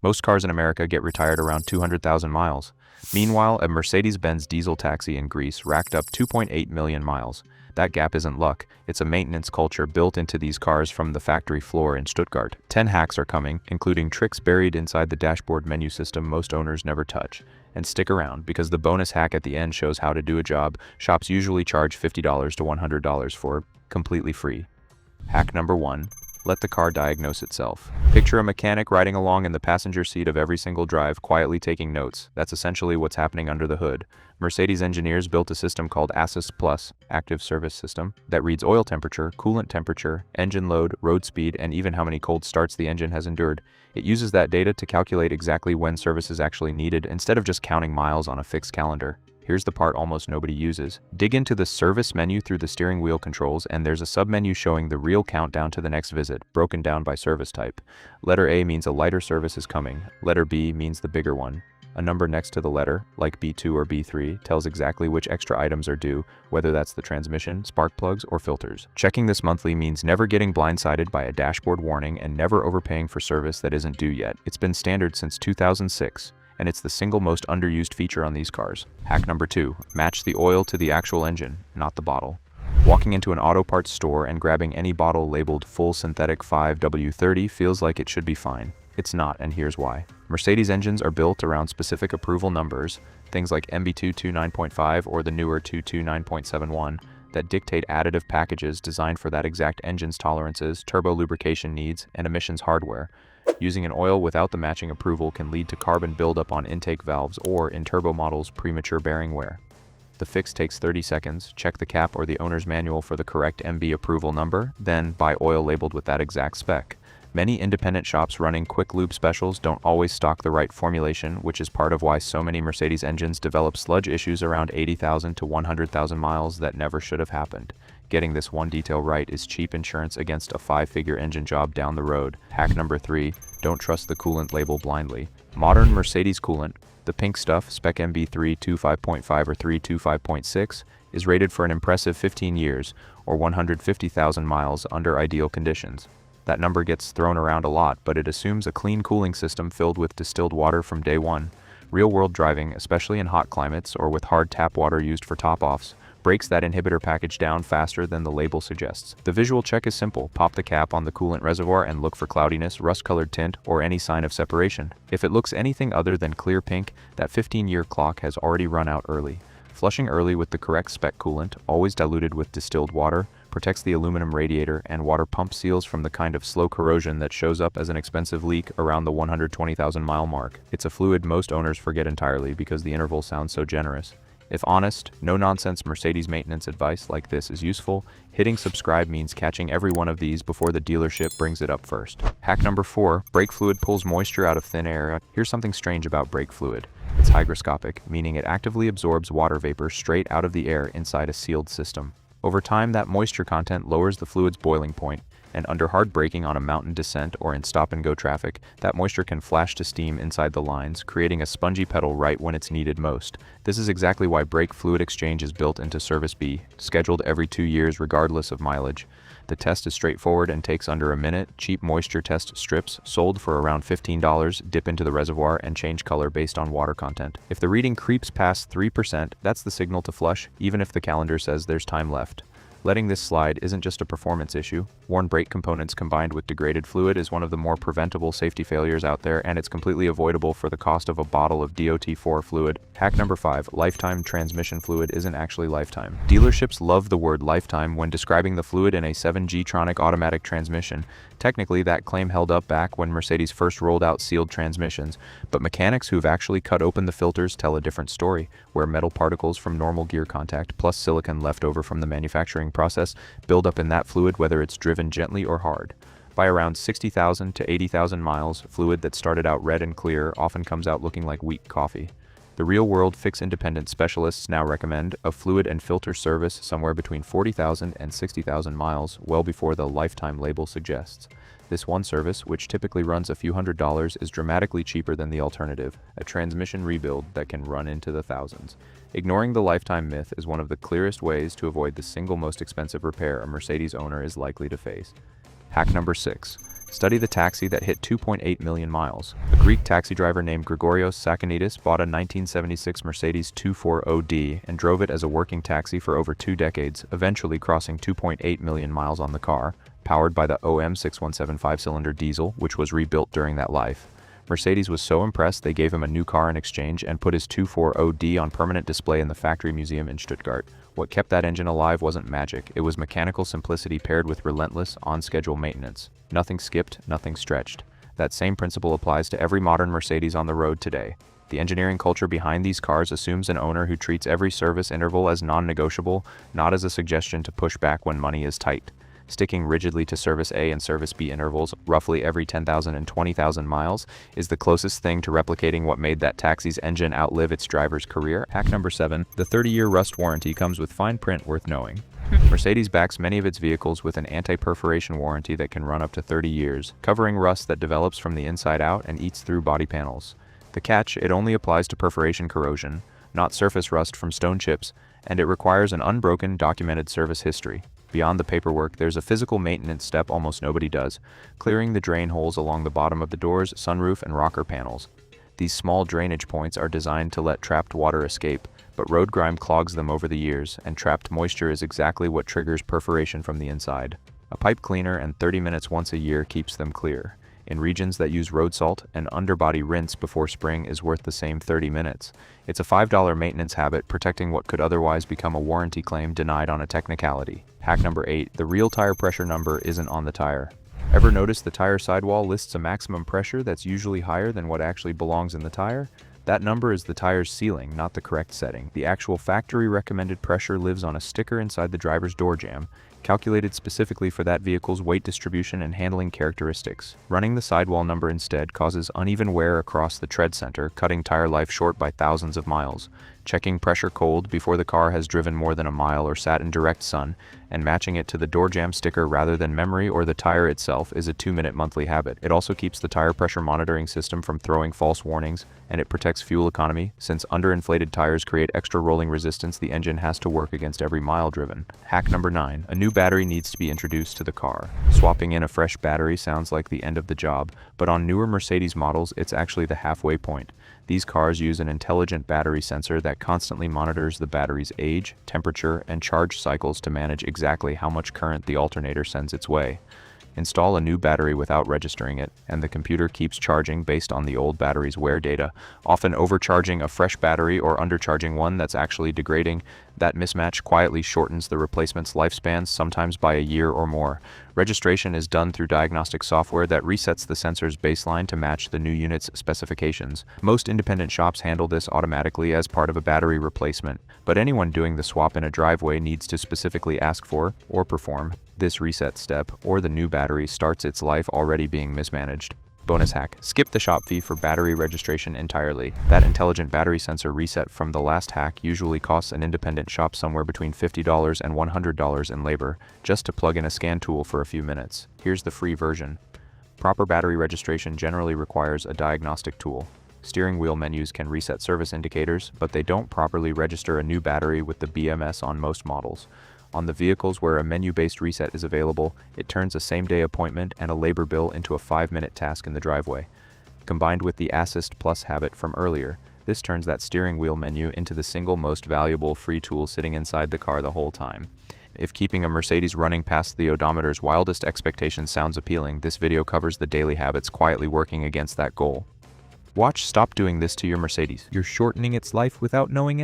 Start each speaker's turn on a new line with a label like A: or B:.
A: Most cars in America get retired around 200,000 miles. Meanwhile, a Mercedes-Benz diesel taxi in Greece racked up 2.8 million miles. That gap isn't luck, it's a maintenance culture built into these cars from the factory floor in Stuttgart. 10 hacks are coming, including tricks buried inside the dashboard menu system most owners never touch. And stick around, because the bonus hack at the end shows how to do a job shops usually charge $50 to $100 for, completely free. Hack number 1. Let the car diagnose itself. Picture a mechanic riding along in the passenger seat of every single drive, quietly taking notes. That's essentially what's happening under the hood. Mercedes engineers built a system called ASSYST PLUS, active service system, that reads oil temperature, coolant temperature, engine load, road speed, and even how many cold starts the engine has endured. It uses that data to calculate exactly when service is actually needed, instead of just counting miles on a fixed calendar. Here's the part almost nobody uses. Dig into the service menu through the steering wheel controls, and there's a submenu showing the real countdown to the next visit, broken down by service type. Letter A means a lighter service is coming. Letter B means the bigger one. A number next to the letter, like B2 or B3, tells exactly which extra items are due, whether that's the transmission, spark plugs, or filters. Checking this monthly means never getting blindsided by a dashboard warning and never overpaying for service that isn't due yet. It's been standard since 2006. And it's the single most underused feature on these cars. Hack number 2. Match the oil to the actual engine, not the bottle. Walking into an auto parts store and grabbing any bottle labeled full synthetic 5W30 feels like it should be fine. It's not, and here's why. Mercedes engines are built around specific approval numbers, things like MB229.5 or the newer 229.71, that dictate additive packages designed for that exact engine's tolerances, turbo lubrication needs, and emissions hardware. Using an oil without the matching approval can lead to carbon buildup on intake valves or, in turbo models, premature bearing wear. The fix takes 30 seconds. Check the cap or the owner's manual for the correct MB approval number, then buy oil labeled with that exact spec. Many independent shops running quick lube specials don't always stock the right formulation, which is part of why so many Mercedes engines develop sludge issues around 80,000 to 100,000 miles that never should have happened. Getting this one detail right is cheap insurance against a 5-figure engine job down the road. Hack number 3. Don't trust the coolant label blindly. Modern Mercedes coolant, the pink stuff, spec MB 325.5 or 325.6, is rated for an impressive 15 years, or 150,000 miles under ideal conditions. That number gets thrown around a lot, but it assumes a clean cooling system filled with distilled water from day one. Real-world driving, especially in hot climates or with hard tap water used for top-offs, breaks that inhibitor package down faster than the label suggests. The visual check is simple. Pop the cap on the coolant reservoir and look for cloudiness, rust-colored tint, or any sign of separation. If it looks anything other than clear pink, that 15-year clock has already run out early. Flushing early with the correct spec coolant, always diluted with distilled water, protects the aluminum radiator and water pump seals from the kind of slow corrosion that shows up as an expensive leak around the 120,000 mile mark. It's a fluid most owners forget entirely because the interval sounds so generous. If honest, no-nonsense Mercedes maintenance advice like this is useful, hitting subscribe means catching every one of these before the dealership brings it up first. Hack number 4. Brake fluid pulls moisture out of thin air. Here's something strange about brake fluid. It's hygroscopic, meaning it actively absorbs water vapor straight out of the air inside a sealed system. Over time, that moisture content lowers the fluid's boiling point, and under hard braking on a mountain descent or in stop-and-go traffic, that moisture can flash to steam inside the lines, creating a spongy pedal right when it's needed most. This is exactly why brake fluid exchange is built into Service B, scheduled every 2 years regardless of mileage. The test is straightforward and takes under a minute. Cheap moisture test strips, sold for around $15, dip into the reservoir and change color based on water content. If the reading creeps past 3%, that's the signal to flush, even if the calendar says there's time left. Letting this slide isn't just a performance issue. Worn brake components combined with degraded fluid is one of the more preventable safety failures out there, and it's completely avoidable for the cost of a bottle of DOT4 fluid. Hack number 5. Lifetime transmission fluid isn't actually lifetime. Dealerships love the word lifetime when describing the fluid in a 7G-tronic automatic transmission. Technically, that claim held up back when Mercedes first rolled out sealed transmissions, but mechanics who've actually cut open the filters tell a different story, where metal particles from normal gear contact plus silicon left over from the manufacturing process build up in that fluid whether it's driven gently or hard. By around 60,000 to 80,000 miles, fluid that started out red and clear often comes out looking like weak coffee. The real-world fix-independent specialists now recommend a fluid and filter service somewhere between 40,000 and 60,000 miles, well before the lifetime label suggests. This one service, which typically runs a few $100s, is dramatically cheaper than the alternative, a transmission rebuild that can run into the thousands. Ignoring the lifetime myth is one of the clearest ways to avoid the single most expensive repair a Mercedes owner is likely to face. Hack number 6. Study the taxi that hit 2.8 million miles. A Greek taxi driver named Grigorios Sakonidis bought a 1976 Mercedes 240D and drove it as a working taxi for over 2 decades, eventually crossing 2.8 million miles on the car, powered by the OM617 5-cylinder diesel, which was rebuilt during that life. Mercedes was so impressed they gave him a new car in exchange and put his 240D on permanent display in the factory museum in Stuttgart. What kept that engine alive wasn't magic, it was mechanical simplicity paired with relentless, on-schedule maintenance. Nothing skipped, nothing stretched. That same principle applies to every modern Mercedes on the road today. The engineering culture behind these cars assumes an owner who treats every service interval as non-negotiable, not as a suggestion to push back when money is tight. Sticking rigidly to Service A and Service B intervals, roughly every 10,000 and 20,000 miles, is the closest thing to replicating what made that taxi's engine outlive its driver's career. Hack number 7. The 30-year rust warranty comes with fine print worth knowing. Mercedes backs many of its vehicles with an anti-perforation warranty that can run up to 30 years, covering rust that develops from the inside out and eats through body panels. The catch, it only applies to perforation corrosion, not surface rust from stone chips, and it requires an unbroken, documented service history. Beyond the paperwork, there's a physical maintenance step almost nobody does, clearing the drain holes along the bottom of the doors, sunroof, and rocker panels. These small drainage points are designed to let trapped water escape, but road grime clogs them over the years, and trapped moisture is exactly what triggers perforation from the inside. A pipe cleaner and 30 minutes once a year keeps them clear. In regions that use road salt, an underbody rinse before spring is worth the same 30 minutes. It's a $5 maintenance habit protecting what could otherwise become a warranty claim denied on a technicality. Hack number 8. The real tire pressure number isn't on the tire. Ever notice the tire sidewall lists a maximum pressure that's usually higher than what actually belongs in the tire? That number is the tire's ceiling, not the correct setting. The actual factory recommended pressure lives on a sticker inside the driver's door jamb, calculated specifically for that vehicle's weight distribution and handling characteristics. Running the sidewall number instead causes uneven wear across the tread center, cutting tire life short by thousands of miles. Checking pressure cold before the car has driven more than a mile or sat in direct sun, and matching it to the door jamb sticker rather than memory or the tire itself is a 2-minute monthly habit. It also keeps the tire pressure monitoring system from throwing false warnings, and it protects fuel economy. Since underinflated tires create extra rolling resistance, the engine has to work against every mile driven. Hack number 9. A new battery needs to be introduced to the car. Swapping in a fresh battery sounds like the end of the job, but on newer Mercedes models, it's actually the halfway point. These cars use an intelligent battery sensor that constantly monitors the battery's age, temperature, and charge cycles to manage exactly how much current the alternator sends its way. Install a new battery without registering it, and the computer keeps charging based on the old battery's wear data, often overcharging a fresh battery or undercharging one that's actually degrading. That mismatch quietly shortens the replacement's lifespans, sometimes by a year or more. Registration is done through diagnostic software that resets the sensor's baseline to match the new unit's specifications. Most independent shops handle this automatically as part of a battery replacement, but anyone doing the swap in a driveway needs to specifically ask for, or perform, this reset step, or the new battery starts its life already being mismanaged. Bonus hack. Skip the shop fee for battery registration entirely. That intelligent battery sensor reset from the last hack usually costs an independent shop somewhere between $50 and $100 in labor, just to plug in a scan tool for a few minutes. Here's the free version. Proper battery registration generally requires a diagnostic tool. Steering wheel menus can reset service indicators, but they don't properly register a new battery with the BMS on most models. On the vehicles where a menu-based reset is available, it turns a same-day appointment and a labor bill into a 5-minute task in the driveway. Combined with the ASSYST PLUS habit from earlier, this turns that steering wheel menu into the single most valuable free tool sitting inside the car the whole time. If keeping a Mercedes running past the odometer's wildest expectations sounds appealing, this video covers the daily habits quietly working against that goal. Watch Stop Doing This to Your Mercedes. You're shortening its life without knowing it.